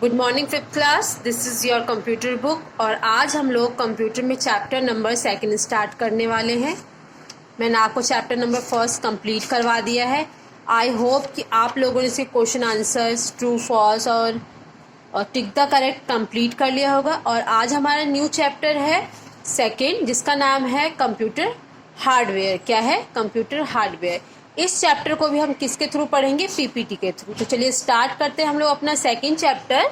Good morning fifth class, this is your computer book. और आज हम लोग कंप्यूटर में चैप्टर नंबर 2 स्टार्ट करने वाले हैं। मैंने आपको चैप्टर नंबर 1 कंप्लीट करवा दिया है। आई होप कि आप लोगों ने इसके क्वेश्चन आंसर्स ट्रू फॉल्स और टिक द करेक्ट कंप्लीट कर लिया होगा। और आज हमारा न्यू चैप्टर है 2 जिसका नाम है कंप्यूटर हार्डवेयर। क्या है? Computer hardware. इस चैप्टर को भी हम किसके थ्रू पढ़ेंगे? पीपीटी के थ्रू। तो चलिए स्टार्ट करते हैं हम लोग अपना 2 चैप्टर।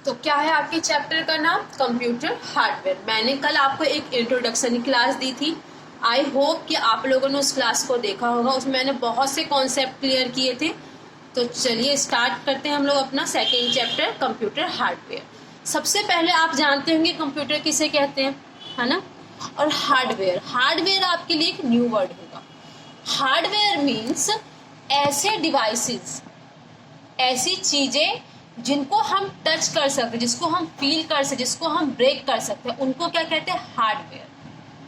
तो क्या है आपके चैप्टर का नाम? Computer hardware. मैंने कल आपको एक इंट्रोडक्शन क्लास दी थी। आई होप कि आप लोगों ने उस क्लास को देखा होगा। उसमें मैंने बहुत से कॉन्सेप्ट क्लियर किए थे। तो चलिए स्टार्ट करते हैं हम लोग अपना 2 चैप्टर कंप्यूटर हार्डवेयर। सबसे पहले आप जानते होंगे कंप्यूटर किसे कहते हैं, है ना? और हार्डवेयर, हार्डवेयर आपके लिए एक न्यू वर्ड होगा। हार्डवेयर मीन्स ऐसे डिवाइसेस, ऐसी चीजें जिनको हम टच कर सकते, जिसको हम फील कर सकते, जिसको हम ब्रेक कर सकते हैं, उनको क्या कहते हैं? हार्डवेयर।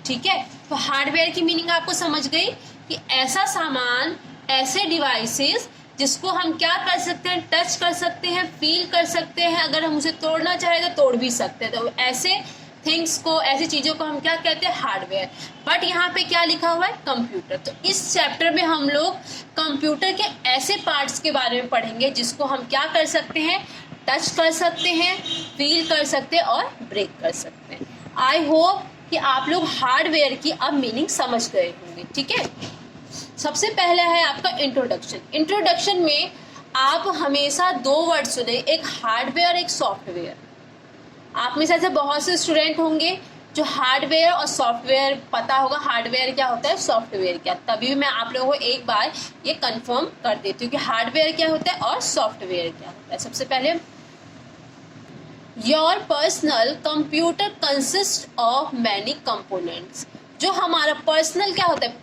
ठीक है, तो हार्डवेयर की मीनिंग आपको समझ गई कि ऐसा सामान, ऐसे डिवाइसेस जिसको हम क्या कर सकते हैं? टच कर सकते हैं, फील कर सकते हैं। अगर हम उसे तोड़ना चाहे तो तोड़ भी सकते हैं। तो ऐसे थिंग्स को, ऐसी चीजों को हम क्या कहते हैं? हार्डवेयर। बट यहाँ पे क्या लिखा हुआ है? कंप्यूटर। तो इस चैप्टर में हम लोग कंप्यूटर के ऐसे पार्ट्स के बारे में पढ़ेंगे जिसको हम क्या कर सकते हैं? टच कर सकते हैं, फील कर सकते हैं और ब्रेक कर सकते हैं। आई होप कि आप लोग हार्डवेयर की अब मीनिंग समझ गए होंगे। ठीक है, सबसे पहले है आपका इंट्रोडक्शन। इंट्रोडक्शन में आप हमेशा 2 वर्ड सुने, एक हार्डवेयर, एक सॉफ्टवेयर। आप में से ऐसे बहुत से स्टूडेंट होंगे जो हार्डवेयर और सॉफ्टवेयर पता होगा। हार्डवेयर क्या होता है, सॉफ्टवेयर क्या। तभी मैं आप लोगों को एक बार ये कंफर्म कर देती हूँ कि हार्डवेयर क्या होता है और सॉफ्टवेयर क्या होता है। सबसे पहले, your personal computer consist of many components. जो हमारा पर्सनल क्या होता है,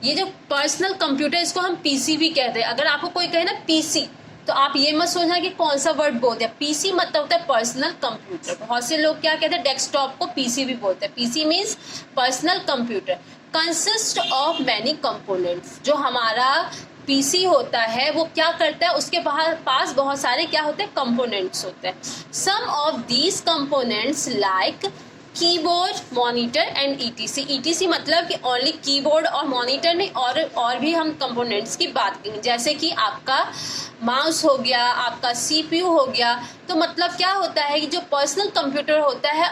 ये जो पर्सनल कंप्यूटर, इसको हम पीसी भी कहते हैं। अगर आपको कोई कहे ना पीसी, तो आप ये मत सोचना कि कौन सा वर्ड बोलते हैं। पीसी मतलब होता है पर्सनल कंप्यूटर। बहुत से लोग क्या कहते हैं? डेस्कटॉप को पीसी भी बोलते हैं। PC means personal computer. Consist of many components. जो हमारा पीसी होता है वो क्या करता है? उसके पास बहुत सारे क्या होते हैं? कंपोनेंट्स होते हैं। Sum of these components like keyboard, monitor and etc. Etc मतलब कि ओनली कीबोर्ड और मॉनिटर नहीं, और भी हम कंपोनेंट्स की बात करेंगे। जैसे कि आपका माउस हो गया, आपका सीपीयू हो गया। तो मतलब क्या होता है कि जो पर्सनल कंप्यूटर होता है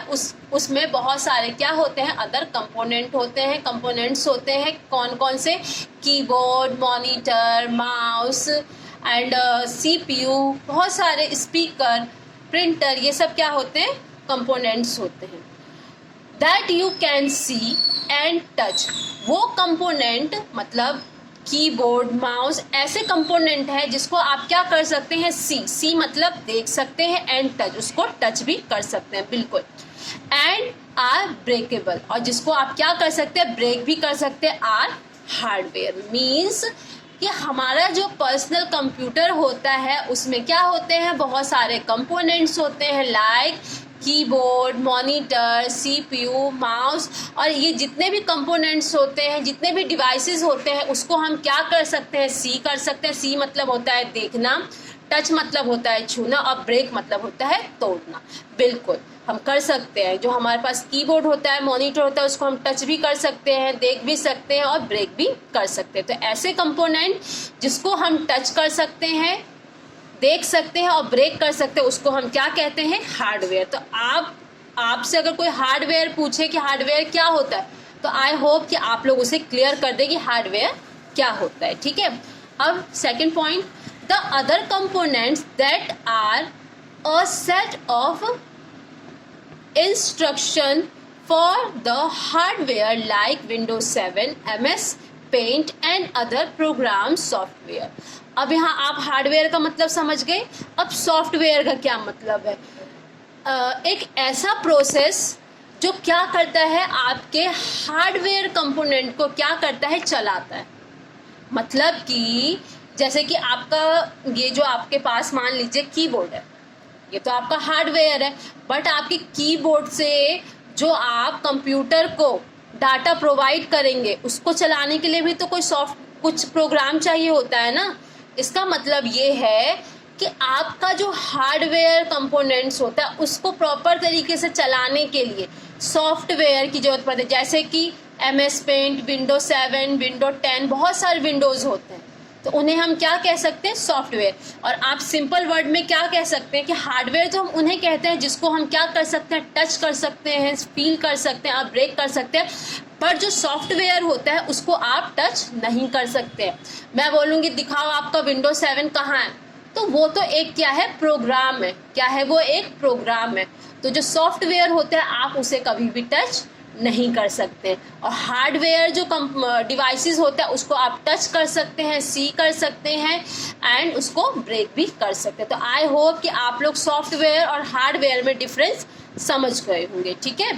उसमें बहुत सारे क्या होते हैं? अदर कंपोनेंट होते हैं, कंपोनेंट्स होते हैं। कौन कौन से? Keyboard, monitor, mouse and CPU, बहुत सारे स्पीकर, प्रिंटर, ये सब क्या होते हैं? कंपोनेंट्स होते हैं। That you can see and touch. वो कंपोनेंट मतलब कीबोर्ड, माउस, ऐसे कंपोनेंट है जिसको आप क्या कर सकते हैं? सी मतलब देख सकते हैं, एंड टच, उसको टच भी कर सकते हैं, बिल्कुल। एंड आर ब्रेकेबल, और जिसको आप क्या कर सकते हैं? ब्रेक भी कर सकते हैं। आर हार्डवेयर मीन्स कि हमारा जो पर्सनल कंप्यूटर होता है उसमें क्या होते हैं? बहुत सारे कंपोनेंट्स होते हैं, like keyboard, monitor, CPU, mouse, और ये जितने भी कंपोनेंट्स होते हैं, जितने भी डिवाइसेस होते हैं, उसको हम क्या कर सकते हैं? सी कर सकते हैं। सी मतलब होता है देखना, टच मतलब होता है छूना, और ब्रेक मतलब होता है तोड़ना। बिल्कुल हम कर सकते हैं। जो हमारे पास कीबोर्ड होता है, मॉनिटर होता है, उसको हम टच भी कर सकते हैं, देख भी सकते हैं और ब्रेक भी कर सकते हैं। तो ऐसे कंपोनेंट जिसको हम टच कर सकते हैं, देख सकते हैं और ब्रेक कर सकते हैं, उसको हम क्या कहते हैं? हार्डवेयर। तो आपसे अगर कोई हार्डवेयर पूछे कि हार्डवेयर क्या होता है, तो आई होप कि आप लोग उसे क्लियर कर दें कि हार्डवेयर क्या होता है। ठीक है, अब second point, the other components that are a set of instruction for the hardware like Windows 7, MS paint and other program software. अब यहाँ आप हार्डवेयर का मतलब समझ गए। अब सॉफ्टवेयर का क्या मतलब है? एक ऐसा प्रोसेस जो क्या करता है? आपके हार्डवेयर कंपोनेंट को क्या करता है? चलाता है। मतलब कि जैसे कि आपका ये जो आपके पास मान लीजिए कीबोर्ड है, ये तो आपका हार्डवेयर है। बट आपके कीबोर्ड से जो आप कंप्यूटर को डाटा प्रोवाइड करेंगे, उसको चलाने के लिए भी तो कुछ प्रोग्राम चाहिए होता है ना। इसका मतलब ये है कि आपका जो हार्डवेयर कंपोनेंट्स होता है उसको प्रॉपर तरीके से चलाने के लिए सॉफ्टवेयर की जरूरत पड़ती है, जैसे कि MS पेंट, विंडो 7, विंडो 10, बहुत सारे विंडोज होते हैं, तो उन्हें हम क्या कह सकते हैं, सॉफ्टवेयर। और आप सिंपल वर्ड में क्या कह सकते हैं कि हार्डवेयर तो हम उन्हें कहते हैं जिसको हम क्या कर सकते हैं, टच कर सकते हैं, फील कर सकते हैं, आप ब्रेक कर सकते हैं, पर जो सॉफ्टवेयर होता है उसको आप टच नहीं कर सकते। मैं बोलूँगी दिखाओ आपका विंडो 7 कहाँ है, तो वो तो एक क्या है, प्रोग्राम है। क्या है वो, एक प्रोग्राम है। तो जो सॉफ्टवेयर होता है आप उसे कभी भी टच नहीं कर सकते। और हार्डवेयर जो डिवाइसेस होता है उसको आप टच कर सकते हैं, सी कर सकते हैं एंड उसको ब्रेक भी कर सकते हैं। तो आई होप कि आप लोग सॉफ्टवेयर और हार्डवेयर में डिफरेंस समझ गए होंगे। ठीक है,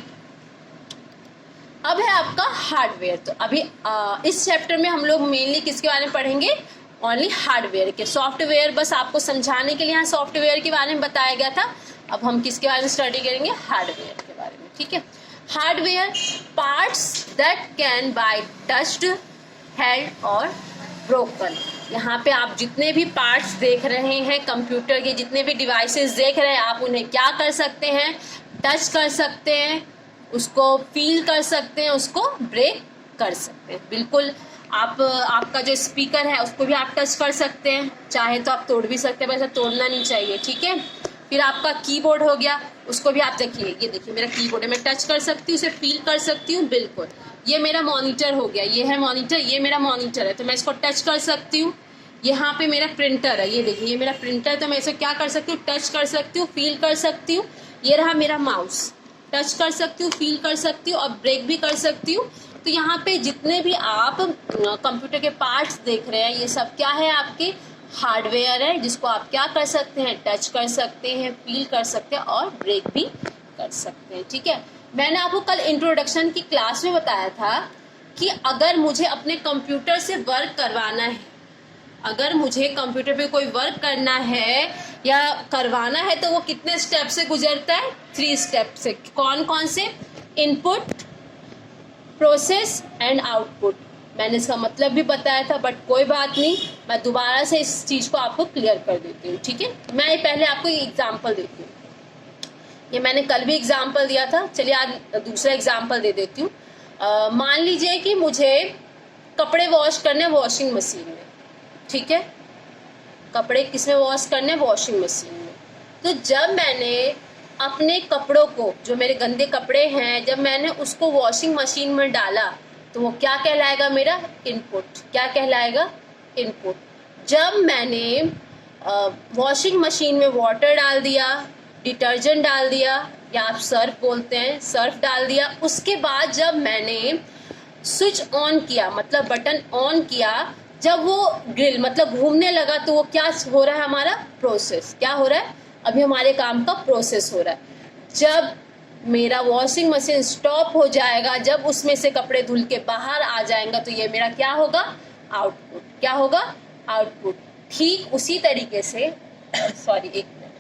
अब है आपका हार्डवेयर। तो अभी इस चैप्टर में हम लोग मेनली किसके बारे में पढ़ेंगे, ओनली हार्डवेयर के। सॉफ्टवेयर बस आपको समझाने के लिए यहाँ सॉफ्टवेयर के बारे में बताया गया था। अब हम किसके बारे में स्टडी करेंगे, हार्डवेयर के बारे में। ठीक है, hardware parts that can buy touched, held और ब्रोकन। यहाँ पे आप जितने भी पार्ट्स देख रहे हैं कंप्यूटर के, जितने भी डिवाइसेस देख रहे हैं, आप उन्हें क्या कर सकते हैं, टच कर सकते हैं, उसको फील कर सकते हैं, उसको ब्रेक कर सकते हैं। बिल्कुल आप आपका जो स्पीकर है उसको भी आप टच कर सकते हैं, चाहे तो आप तोड़ भी सकते हैं, वैसे तोड़ना नहीं चाहिए। ठीक है, फिर आपका कीबोर्ड हो गया, उसको भी आप देखिए, ये देखिए मेरा कीबोर्ड है, मैं टच कर सकती हूँ, उसे फील कर सकती हूँ। बिल्कुल, ये मेरा मॉनिटर हो गया, ये है मॉनिटर, ये मेरा मॉनिटर है, तो मैं इसको टच कर सकती हूँ। यहाँ पे मेरा प्रिंटर है, ये देखिए ये मेरा प्रिंटर है, तो मैं इसे क्या कर सकती हूँ, टच कर सकती हूँ, फील कर सकती हूँ। ये रहा मेरा माउस, टच कर सकती हूँ, फील कर सकती हूँ और ब्रेक भी कर सकती हूँ। तो यहाँ पे जितने भी आप कंप्यूटर के पार्ट्स देख रहे हैं, ये सब क्या है, आपके हार्डवेयर है, जिसको आप क्या कर सकते हैं, टच कर सकते हैं, फील कर सकते हैं और ब्रेक भी कर सकते हैं। ठीक है, मैंने आपको कल इंट्रोडक्शन की क्लास में बताया था कि अगर मुझे अपने कंप्यूटर से वर्क करवाना है, अगर मुझे कंप्यूटर पे कोई वर्क करना है या करवाना है, तो वो कितने स्टेप से गुजरता है, 3 स्टेप से। कौन कौन से, इनपुट, प्रोसेस एंड आउटपुट। मैंने इसका मतलब भी बताया था, बट कोई बात नहीं, मैं दोबारा से इस चीज को आपको क्लियर कर देती हूँ। ठीक है, मैं पहले आपको एक एग्जांपल देती हूँ। ये मैंने कल भी एग्जांपल दिया था, चलिए आज दूसरा एग्जांपल दे देती हूँ। मान लीजिए कि मुझे कपड़े वॉश करने वॉशिंग मशीन में। ठीक है, कपड़े किसमें वॉश करने, वॉशिंग मशीन में। तो जब मैंने अपने कपड़ों को, जो मेरे गंदे कपड़े हैं, जब मैंने उसको वॉशिंग मशीन में डाला, तो वो क्या कहलाएगा, मेरा इनपुट। क्या कहलाएगा, इनपुट। जब मैंने वॉशिंग मशीन में वाटर डाल दिया, डिटर्जेंट डाल दिया, या आप सर्फ बोलते हैं, सर्फ डाल दिया, उसके बाद जब मैंने स्विच ऑन किया, मतलब बटन ऑन किया, जब वो ग्रिल मतलब घूमने लगा, तो वो क्या हो रहा है, हमारा प्रोसेस। क्या हो रहा है, अभी हमारे काम का प्रोसेस हो रहा है। जब मेरा वॉशिंग मशीन स्टॉप हो जाएगा, जब उसमें से कपड़े धुल के बाहर आ जाएंगे, तो ये मेरा क्या होगा, आउटपुट। क्या होगा, आउटपुट। ठीक उसी तरीके से सॉरी एक मिनट,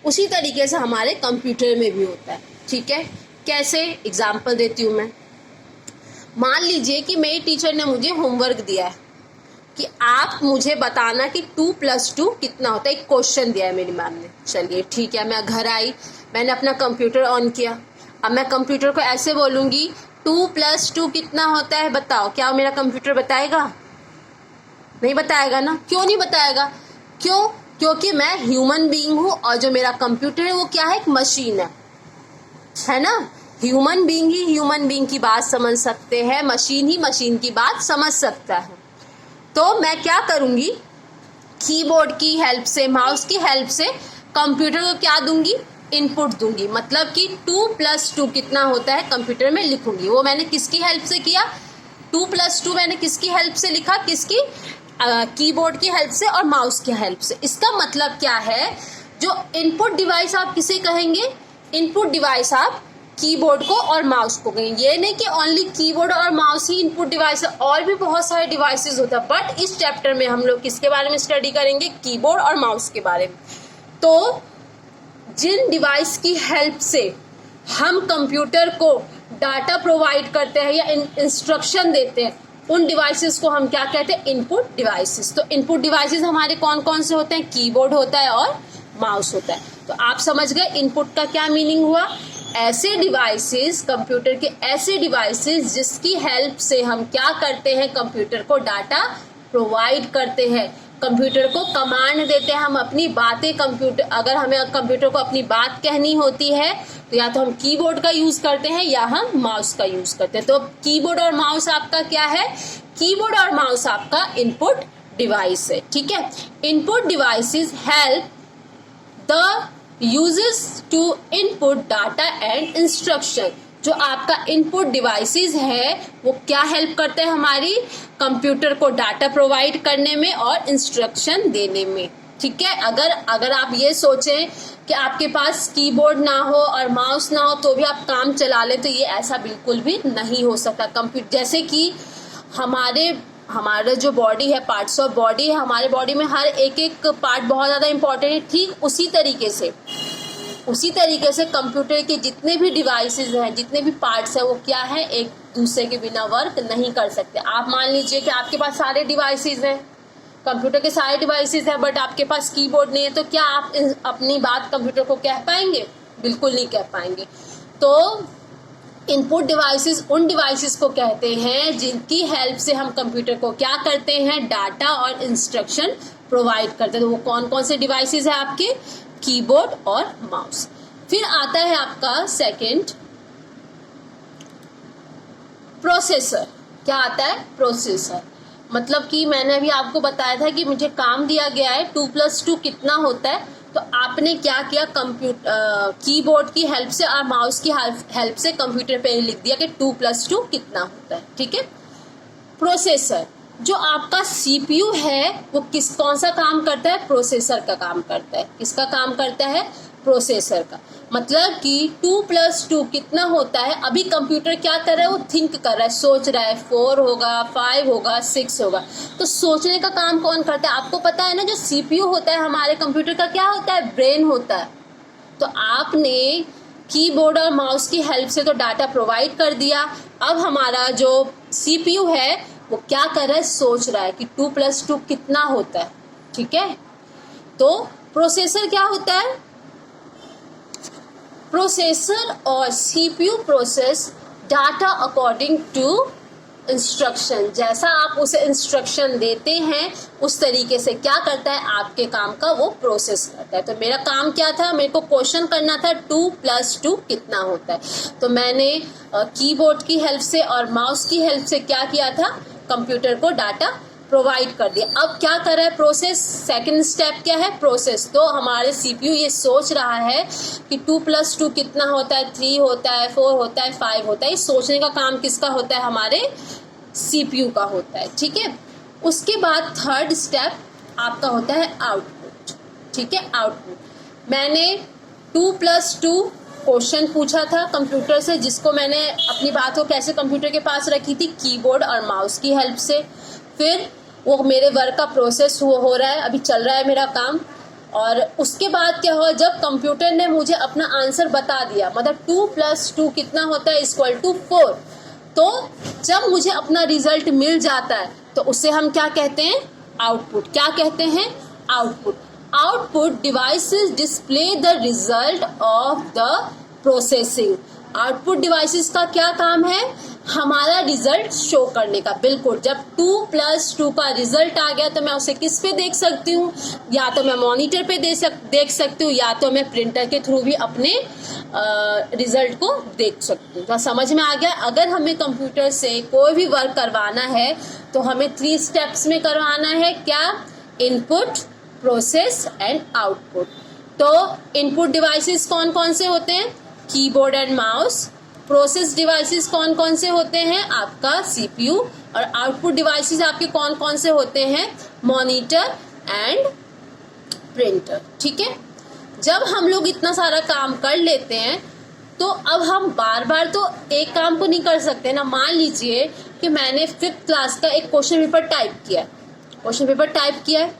उसी तरीके से हमारे कंप्यूटर में भी होता है। ठीक है, कैसे, एग्जाम्पल देती हूँ मैं। मान लीजिए कि मेरी टीचर ने मुझे होमवर्क दिया है कि आप मुझे बताना कि 2 + 2 कितना होता है। एक क्वेश्चन दिया है मेरी मैम ने। चलिए ठीक है, मैं घर आई, मैंने अपना कंप्यूटर ऑन किया। अब मैं कंप्यूटर को ऐसे बोलूँगी 2 + 2 कितना होता है, बताओ। क्या मेरा कंप्यूटर बताएगा, नहीं बताएगा ना। क्यों नहीं बताएगा, क्यों, क्योंकि मैं ह्यूमन बीइंग हूँ और जो मेरा कंप्यूटर है वो क्या है, एक मशीन है ना। ह्यूमन बीइंग ही ह्यूमन बीइंग की बात समझ सकते हैं, मशीन ही मशीन की बात समझ सकता है। तो मैं क्या करूंगी, कीबोर्ड की हेल्प से, माउस की हेल्प से कंप्यूटर को क्या दूंगी, इनपुट दूंगी। मतलब कि 2 + 2 कितना होता है कंप्यूटर में लिखूंगी। वो मैंने किसकी हेल्प से किया, 2 + 2 मैंने किसकी हेल्प से लिखा, किसकी, कीबोर्ड की हेल्प से और माउस की हेल्प से। इसका मतलब क्या है, जो इनपुट डिवाइस आप किसे कहेंगे, इनपुट डिवाइस आप कीबोर्ड को और माउस को कहेंगे। ये नहीं कि ओनली कीबोर्ड और माउस ही इनपुट डिवाइस है, और भी बहुत सारे डिवाइसेस होता है, बट इस चैप्टर में हम लोग किसके बारे में स्टडी करेंगे, कीबोर्ड और माउस के बारे में। तो जिन डिवाइस की हेल्प से हम कंप्यूटर को डाटा प्रोवाइड करते हैं या इंस्ट्रक्शन देते हैं, उन डिवाइसेस को हम क्या कहते हैं, इनपुट डिवाइसेस। तो इनपुट डिवाइसेस हमारे कौन कौन से होते हैं, कीबोर्ड होता है और माउस होता है। तो आप समझ गए इनपुट का क्या मीनिंग हुआ, ऐसे डिवाइसेस, कंप्यूटर के ऐसे डिवाइसेस जिसकी हेल्प से हम क्या करते हैं, कंप्यूटर को डाटा प्रोवाइड करते हैं, कंप्यूटर को कमांड देते हैं, हम अपनी बातें कंप्यूटर, अगर हमें कंप्यूटर को अपनी बात कहनी होती है तो या तो हम कीबोर्ड का यूज करते हैं या हम माउस का यूज करते हैं। तो कीबोर्ड और माउस आपका क्या है, कीबोर्ड और माउस आपका इनपुट डिवाइस है, ठीक है। Input devices help the users to input data and instruction. जो आपका इनपुट डिवाइसेस है वो क्या हेल्प करते हैं, हमारी कंप्यूटर को डाटा प्रोवाइड करने में और इंस्ट्रक्शन देने में, ठीक है। अगर आप ये सोचें कि आपके पास कीबोर्ड ना हो और माउस ना हो तो भी आप काम चला ले, तो ये ऐसा बिल्कुल भी नहीं हो सकता। कंप्यूटर जैसे कि हमारे जो बॉडी है, पार्ट्स ऑफ बॉडी है, हमारे बॉडी में हर एक पार्ट बहुत ज़्यादा इंपॉर्टेंट है, ठीक उसी तरीके से कंप्यूटर के जितने भी डिवाइसेस हैं, जितने भी पार्ट्स हैं, वो क्या है, एक दूसरे के बिना वर्क नहीं कर सकते। आप मान लीजिए कि आपके पास सारे डिवाइसेस हैं, कंप्यूटर के सारे डिवाइसेस हैं, बट आपके पास कीबोर्ड नहीं है, तो क्या आप अपनी बात कंप्यूटर को कह पाएंगे, बिल्कुल नहीं कह पाएंगे। तो इनपुट डिवाइसेस उन डिवाइसेस को कहते हैं जिनकी हेल्प से हम कंप्यूटर को क्या करते हैं, डाटा और इंस्ट्रक्शन प्रोवाइड करते हैं। तो वो कौन कौन से डिवाइसेस है आपके, कीबोर्ड और माउस। फिर आता है आपका सेकंड, प्रोसेसर। क्या आता है, प्रोसेसर। मतलब कि मैंने अभी आपको बताया था कि मुझे काम दिया गया है 2+2 कितना होता है, तो आपने क्या किया, कीबोर्ड की हेल्प से और माउस की हेल्प से कंप्यूटर पे लिख दिया कि 2+2 कितना होता है, ठीक है। प्रोसेसर, जो आपका सीपीयू है वो कौन सा काम करता है, प्रोसेसर का काम करता है। किसका काम करता है, प्रोसेसर का। मतलब कि 2+2 कितना होता है, अभी कंप्यूटर क्या कर रहा है, वो थिंक कर रहा है, सोच रहा है 4 होगा, 5 होगा, 6 होगा। तो सोचने का काम कौन करता है, आपको पता है ना, जो सीपीयू होता है हमारे कंप्यूटर का क्या होता है, ब्रेन होता है। तो आपने कीबोर्ड और माउस की हेल्प से तो डाटा प्रोवाइड कर दिया, अब हमारा जो सीपीयू है वो क्या कर रहा है, सोच रहा है कि 2+2 कितना होता है, ठीक है। तो प्रोसेसर क्या होता है, प्रोसेसर और CPU process data according to instruction. जैसा आप उसे इंस्ट्रक्शन देते हैं उस तरीके से क्या करता है, आपके काम का वो प्रोसेस करता है। तो मेरा काम क्या था, मेरे को क्वेश्चन करना था 2+2 कितना होता है। तो मैंने कीबोर्ड की हेल्प से और माउस की हेल्प से क्या किया था, कंप्यूटर को डाटा प्रोवाइड कर दिया। अब क्या कर रहा है प्रोसेस, सेकंड स्टेप क्या है, प्रोसेस। तो हमारे सीपीयू ये सोच रहा है कि 2+2 कितना होता है, 3 होता है, 4 होता है, 5 होता है। सोचने का काम किसका होता है, हमारे सीपीयू का होता है, ठीक है। उसके बाद थर्ड स्टेप आपका होता है आउटपुट, ठीक है। आउटपुट, मैंने 2+2 क्वेश्चन पूछा था कंप्यूटर से, जिसको मैंने अपनी बात को कैसे कंप्यूटर के पास रखी थी, कीबोर्ड और माउस की हेल्प से। फिर वो मेरे वर्क का प्रोसेस हो रहा है, अभी चल रहा है मेरा काम। और उसके बाद क्या हुआ, जब कंप्यूटर ने मुझे अपना आंसर बता दिया, मतलब 2+2 कितना होता है =4, तो जब मुझे अपना रिजल्ट मिल जाता है तो उसे हम क्या कहते हैं, आउटपुट। क्या कहते हैं, output. Output devices display the result of the processing. Output devices का क्या काम है, हमारा रिजल्ट शो करने का। बिल्कुल, जब 2+2 का रिजल्ट आ गया तो मैं उसे किस पे देख सकती हूँ, या तो मैं मॉनिटर पे देख सकती हूँ, या तो मैं प्रिंटर के थ्रू भी अपने रिजल्ट को देख सकती हूँ। तो समझ में आ गया। अगर हमें कंप्यूटर से कोई भी वर्क करवाना है तो हमें 3 स्टेप्स में करवाना है। क्या, इनपुट, प्रोसेस एंड आउटपुट। तो इनपुट डिवाइसेस कौन कौन से होते हैं, keyboard and mouse. Process devices कौन कौन से होते हैं, आपका सीपीयू। और आउटपुट डिवाइसेस आपके कौन कौन से होते हैं, मॉनिटर एंड प्रिंटर, ठीक है। जब हम लोग इतना सारा काम कर लेते हैं तो अब हम बार बार तो एक काम को नहीं कर सकते ना। मान लीजिए कि मैंने 5th क्लास का एक क्वेश्चन पेपर टाइप किया है।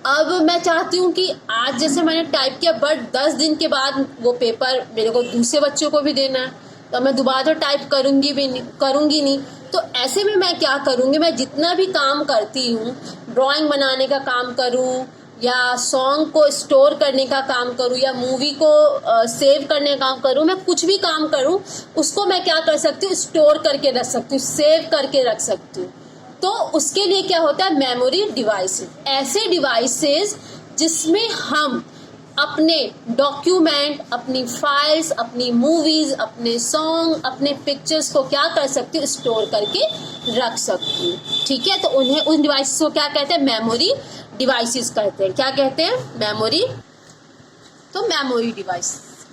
अब मैं चाहती हूँ कि आज जैसे मैंने टाइप किया, बट 10 दिन के बाद वो पेपर मेरे को दूसरे बच्चों को भी देना है, तो मैं दोबारा तो टाइप करूंगी नहीं। तो ऐसे में मैं क्या करूँगी, मैं जितना भी काम करती हूँ, ड्राइंग बनाने का काम करूँ या सॉन्ग को स्टोर करने का काम करूँ या मूवी को सेव करने का काम करूँ, मैं कुछ भी काम करूँ उसको मैं क्या कर सकती हूँ, स्टोर करके रख सकती हूँ, सेव करके रख सकती हूँ। तो उसके लिए क्या होता है, मेमोरी डिवाइसेस। ऐसे डिवाइसेस जिसमें हम अपने डॉक्यूमेंट, अपनी फाइल्स, अपनी मूवीज, अपने सॉन्ग, अपने पिक्चर्स को क्या कर सकती हूँ, स्टोर करके रख सकती हूँ। ठीक है, तो उन्हें उन डिवाइसेस को क्या कहते हैं, मेमोरी डिवाइसेस कहते हैं। क्या कहते हैं, मेमोरी। तो memory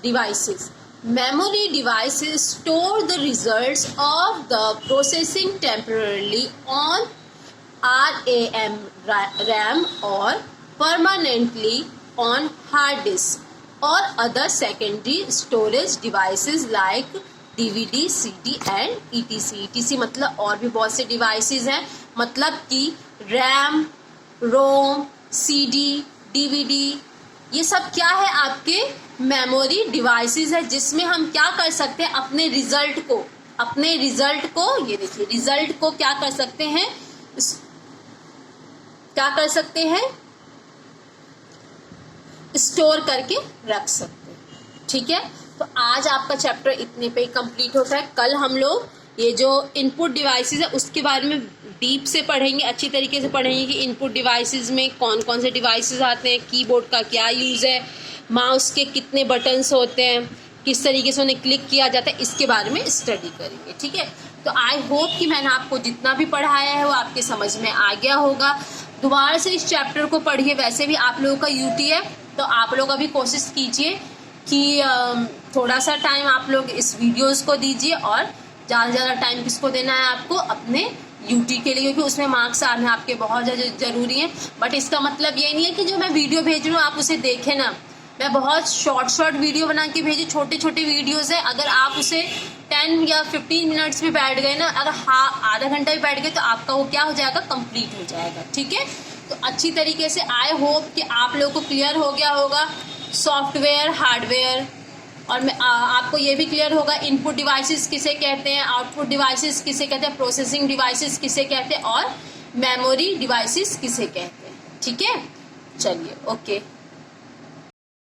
devices memory devices store the results of the processing temporarily on RAM or permanently on hard disk or other secondary storage devices like DVD, CD and etc मतलब और भी बहुत से डिवाइसेस हैं। मतलब कि रैम, रोम, CD, DVD ये सब क्या है, आपके मेमोरी डिवाइसेस है, जिसमें हम क्या कर सकते हैं, अपने रिजल्ट को ये देखिए, रिजल्ट को क्या कर सकते हैं, स्टोर करके रख सकते हैं। ठीक है, तो आज आपका चैप्टर इतने पे ही कंप्लीट होता है। कल हम लोग ये जो इनपुट डिवाइसेस है उसके बारे में डीप से पढ़ेंगे, अच्छी तरीके से पढ़ेंगे कि इनपुट डिवाइसेस में कौन कौन से डिवाइसेस आते हैं, कीबोर्ड का क्या यूज़ है, माउस के कितने बटन्स होते हैं, किस तरीके से उन्हें क्लिक किया जाता है, इसके बारे में स्टडी करेंगे। ठीक है, तो आई होप कि मैंने आपको जितना भी पढ़ाया है वो आपके समझ में आ गया होगा। दोबारा से इस चैप्टर को पढ़िए। वैसे भी आप लोगों का यूटी है तो आप लोग अभी कोशिश कीजिए कि थोड़ा सा टाइम आप लोग इस वीडियोज़ को दीजिए और ज़्यादा से ज़्यादा टाइम किसको देना है, आपको अपने यूटी के लिए, क्योंकि उसमें मार्क्स आने आपके बहुत ज़्यादा ज़रूरी है। बट इसका मतलब ये नहीं है कि जो मैं वीडियो भेज रही हूँ आप उसे देखें ना। मैं बहुत शॉर्ट वीडियो बना के भेजी, छोटे वीडियोज़ हैं। अगर आप उसे 10 या 15 मिनट्स में बैठ गए ना, अगर आधा घंटा भी बैठ गए तो आपका वो क्या हो जाएगा, कंप्लीट हो जाएगा। ठीक है, तो अच्छी तरीके से आई होप कि आप लोगों को क्लियर हो गया होगा सॉफ्टवेयर, हार्डवेयर, और मैं आपको ये भी क्लियर होगा इनपुट डिवाइसेस किसे कहते हैं, आउटपुट डिवाइसेस किसे कहते हैं, प्रोसेसिंग डिवाइसेस किसे कहते हैं और मेमोरी डिवाइसेस किसे कहते हैं। ठीक है, चलिए, ओके।